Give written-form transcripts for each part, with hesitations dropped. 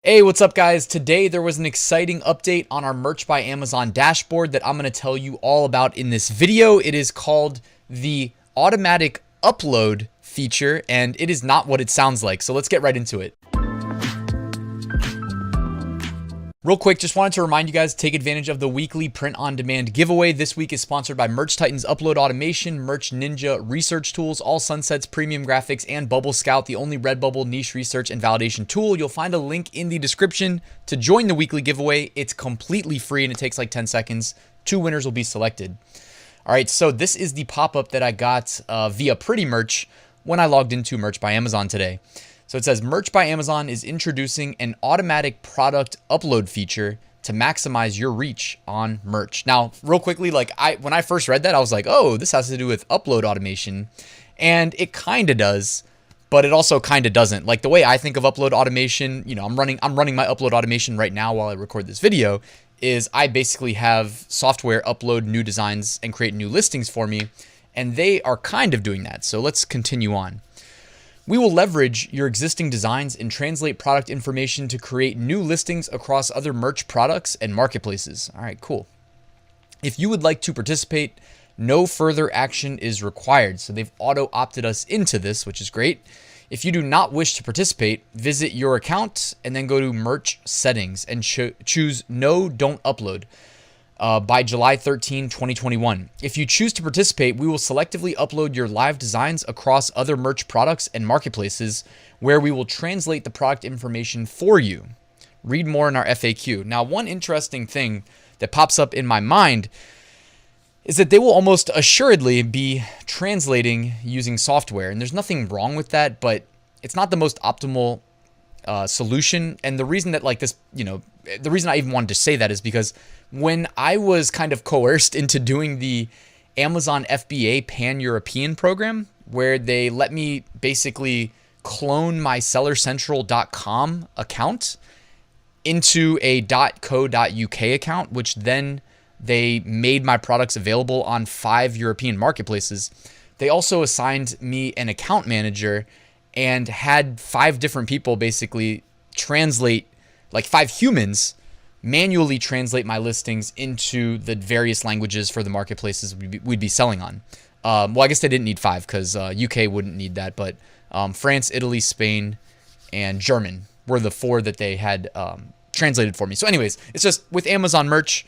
Hey, what's up guys? Today there was an exciting update on our Merch by Amazon dashboard that I'm going to tell you all about in this video. It is called the automatic upload feature, and it is not what it sounds like. So let's get right into it. Real quick, just wanted to remind you guys to take advantage of the weekly print on demand giveaway. This week is sponsored by Merch Titans Upload Automation, Merch Ninja Research Tools, All Sunsets Premium Graphics, and Bubble Scout, the only Redbubble niche research and validation tool. You'll find a link in the description to join the weekly giveaway. It's completely free and it takes like 10 seconds. 2 winners will be selected. All right, so this is the pop-up that I got via Pretty Merch when I logged into Merch by Amazon today. So it says Merch by Amazon is introducing an automatic product upload feature to maximize your reach on merch. Now, real quickly, when I first read that, I was like, oh, this has to do with upload automation. And it kind of does, but it also kind of doesn't. Like the way I think of upload automation, you know, I'm running my upload automation right now while I record this video, is I basically have software upload new designs and create new listings for me. And they are kind of doing that. So let's continue on. We will leverage your existing designs and translate product information to create new listings across other merch products and marketplaces. All right, cool. If you would like to participate, no further action is required. So they've auto-opted us into this, which is great. If you do not wish to participate, visit your account and then go to merch settings and choose no, don't upload. By July 13, 2021. If you choose to participate, we will selectively upload your live designs across other merch products and marketplaces where we will translate the product information for you. Read more in our FAQ. Now, one interesting thing that pops up in my mind is that they will almost assuredly be translating using software. And there's nothing wrong with that, but it's not the most optimal solution. And the reason that the reason I even wanted to say that is because when I was kind of coerced into doing the Amazon FBA Pan-European program, where they let me basically clone my sellercentral.com account into a .co.uk account, which then they made my products available on 5 European marketplaces. They also assigned me an account manager and had 5 different people basically translate, like 5 humans manually translate my listings into the various languages for the marketplaces we'd be selling on. Well, I guess they didn't need 5 because UK wouldn't need that, but France, Italy, Spain, and German were the 4 that they had translated for me. So anyways, it's just with Amazon merch,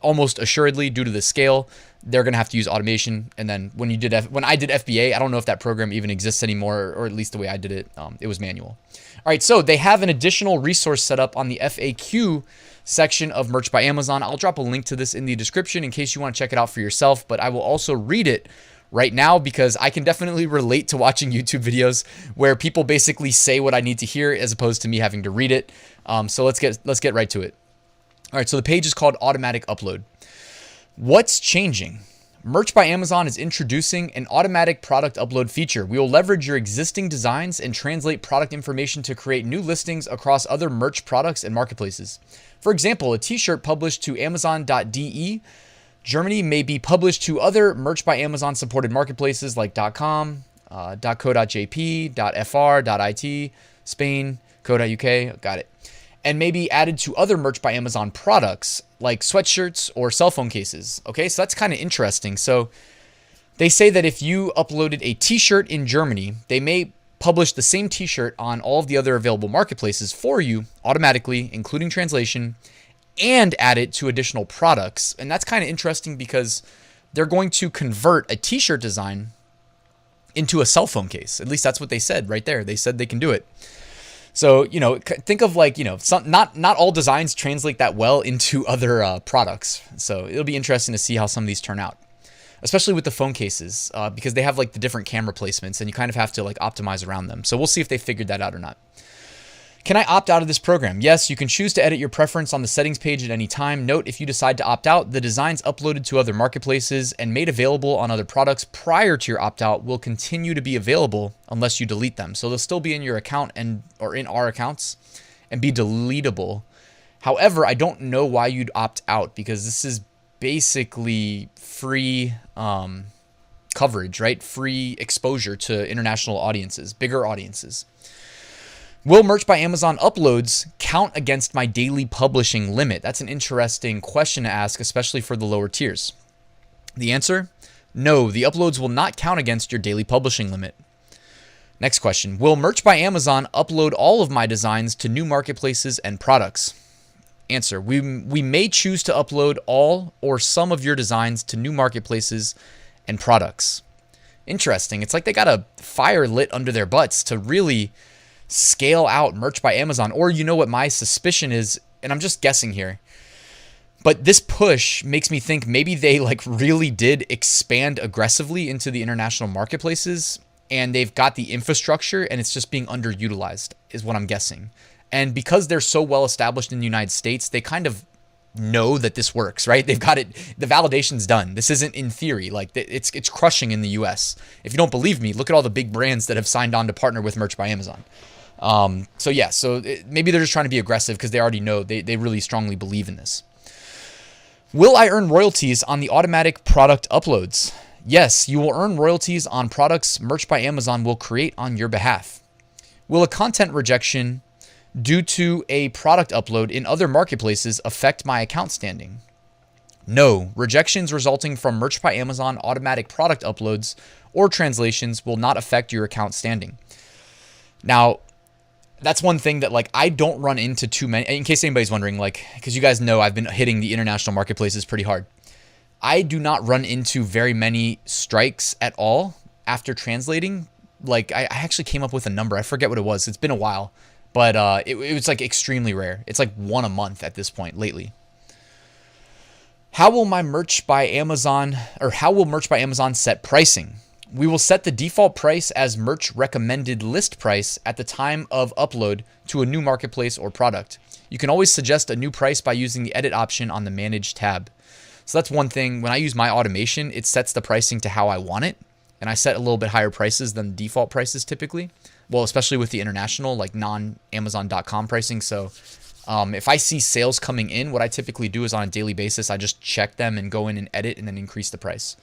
almost assuredly due to the scale, they're going to have to use automation. And then when I did FBA, I don't know if that program even exists anymore, or at least the way I did it, it was manual. All right, so they have an additional resource set up on the FAQ section of Merch by Amazon. I'll drop a link to this in the description in case you want to check it out for yourself, but I will also read it right now because I can definitely relate to watching YouTube videos where people basically say what I need to hear as opposed to me having to read it. So let's get right to it. All right, so the page is called Automatic Upload. What's changing? Merch by Amazon is introducing an automatic product upload feature. We will leverage your existing designs and translate product information to create new listings across other merch products and marketplaces. For example, a t-shirt published to Amazon.de Germany may be published to other Merch by Amazon supported marketplaces like .com, .co.jp, .fr, .it, Spain, .co.uk, got it, and may be added to other Merch by Amazon products like sweatshirts or cell phone cases. Okay, so that's kind of interesting. So they say that if you uploaded a t-shirt in Germany, they may publish the same t-shirt on all of the other available marketplaces for you automatically, including translation, and add it to additional products. And that's kind of interesting because they're going to convert a t-shirt design into a cell phone case. At least that's what they said right there. They said they can do it. So, you know, think of like, you know, not all designs translate that well into other products. So it'll be interesting to see how some of these turn out, especially with the phone cases, because they have like the different camera placements and you kind of have to like optimize around them. So we'll see if they figured that out or not. Can I opt out of this program? Yes, you can choose to edit your preference on the settings page at any time. Note, if you decide to opt out, the designs uploaded to other marketplaces and made available on other products prior to your opt-out will continue to be available unless you delete them. So they'll still be in your account or in our accounts and be deletable. However, I don't know why you'd opt out because this is basically free coverage, right? Free exposure to international audiences, bigger audiences. Will Merch by Amazon uploads count against my daily publishing limit? That's an interesting question to ask, especially for the lower tiers. The answer? No, the uploads will not count against your daily publishing limit. Next question. Will Merch by Amazon upload all of my designs to new marketplaces and products? Answer. We may choose to upload all or some of your designs to new marketplaces and products. Interesting. It's like they got a fire lit under their butts to really scale out Merch by Amazon. Or you know what my suspicion is, and I'm just guessing here, but this push makes me think maybe they really did expand aggressively into the international marketplaces, and they've got the infrastructure and it's just being underutilized is what I'm guessing. And because they're so well established in the United States, they kind of know that this works, right? They've got it. The validation's done. This isn't in theory. It's crushing in the US. If you don't believe me, look at all the big brands that have signed on to partner with Merch by Amazon. Maybe they're just trying to be aggressive because they already know they really strongly believe in this. Will I earn royalties on the automatic product uploads? Yes, you will earn royalties on products Merch by Amazon will create on your behalf. Will a content rejection due to a product upload in other marketplaces affect my account standing? No, rejections resulting from Merch by Amazon automatic product uploads or translations will not affect your account standing. Now, that's one thing that I don't run into too many, in case anybody's wondering, because you guys know I've been hitting the international marketplaces pretty hard. I do not run into very many strikes at all after translating. I actually came up with a number. I forget what it was. It's been a while, but it was extremely rare. It's one a month at this point lately. How will Merch by Amazon set pricing? We will set the default price as Merch recommended list price at the time of upload to a new marketplace or product. You can always suggest a new price by using the edit option on the Manage tab. So that's one thing. When I use my automation, it sets the pricing to how I want it. And I set a little bit higher prices than the default prices typically. Well, especially with the international, non-Amazon.com pricing. So if I see sales coming in, what I typically do is on a daily basis, I just check them and go in and edit and then increase the price.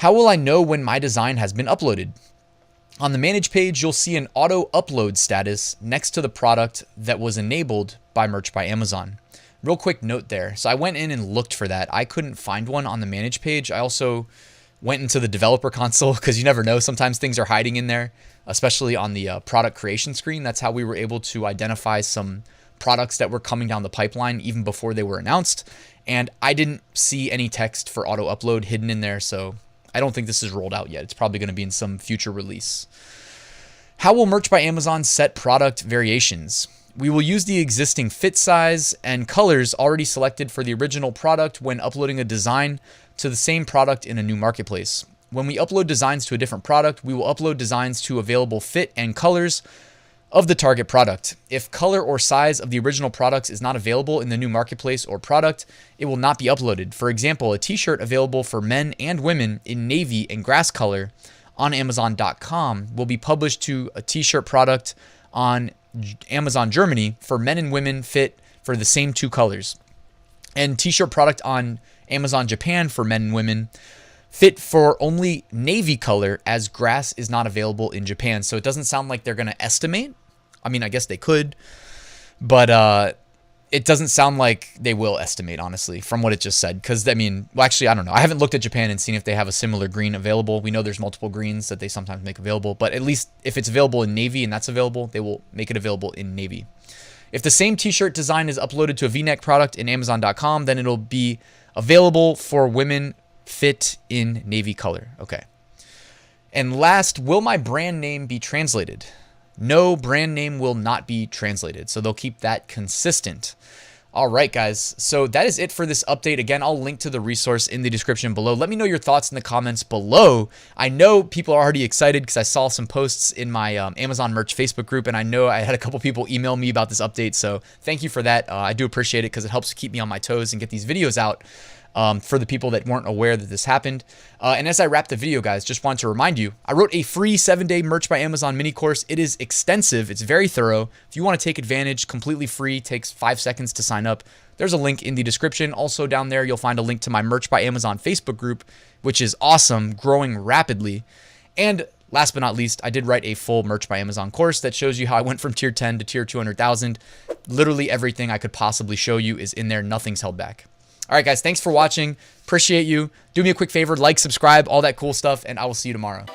How will I know when my design has been uploaded? On the Manage page, you'll see an auto upload status next to the product that was enabled by Merch by Amazon. Real quick note there. So I went in and looked for that. I couldn't find one on the Manage page. I also went into the developer console because you never know. Sometimes things are hiding in there, especially on the product creation screen. That's how we were able to identify some products that were coming down the pipeline even before they were announced. And I didn't see any text for auto upload hidden in there. So I don't think this is rolled out yet. It's probably going to be in some future release. How will Merch by Amazon set product variations? We will use the existing fit size and colors already selected for the original product when uploading a design to the same product in a new marketplace. When we upload designs to a different product, we will upload designs to available fit and colors of the target product. If color or size of the original products is not available in the new marketplace or product, it will not be uploaded. For example, a t-shirt available for men and women in navy and grass color on Amazon.com will be published to a t-shirt product on Amazon Germany for men and women fit for the same two colors. And t-shirt product on Amazon Japan for men and women fit for only navy color as grass is not available in Japan. So it doesn't sound like they're going to estimate. I mean, I guess they could, but it doesn't sound like they will estimate, honestly, from what it just said. Because, I mean, well, actually, I don't know. I haven't looked at Japan and seen if they have a similar green available. We know there's multiple greens that they sometimes make available, but at least if it's available in navy and that's available, they will make it available in navy. If the same t-shirt design is uploaded to a V-neck product in Amazon.com, then it'll be available for women fit in navy color. Okay. And last, will my brand name be translated? No, brand name will not be translated. So they'll keep that consistent. All right, guys. So that is it for this update. Again, I'll link to the resource in the description below. Let me know your thoughts in the comments below. I know people are already excited because I saw some posts in my Amazon merch Facebook group, and I know I had a couple people email me about this update. So thank you for that. I do appreciate it because it helps keep me on my toes and get these videos out. For the people that weren't aware that this happened. And as I wrap the video, guys, just wanted to remind you, I wrote a free 7-day Merch by Amazon mini course. It is extensive. It's very thorough. If you want to take advantage, completely free, takes 5 seconds to sign up. There's a link in the description. Also down there, you'll find a link to my Merch by Amazon Facebook group, which is awesome, growing rapidly. And last but not least, I did write a full Merch by Amazon course that shows you how I went from tier 10 to tier 200,000. Literally everything I could possibly show you is in there. Nothing's held back. All right, guys, thanks for watching. Appreciate you. Do me a quick favor, like, subscribe, all that cool stuff, and I will see you tomorrow.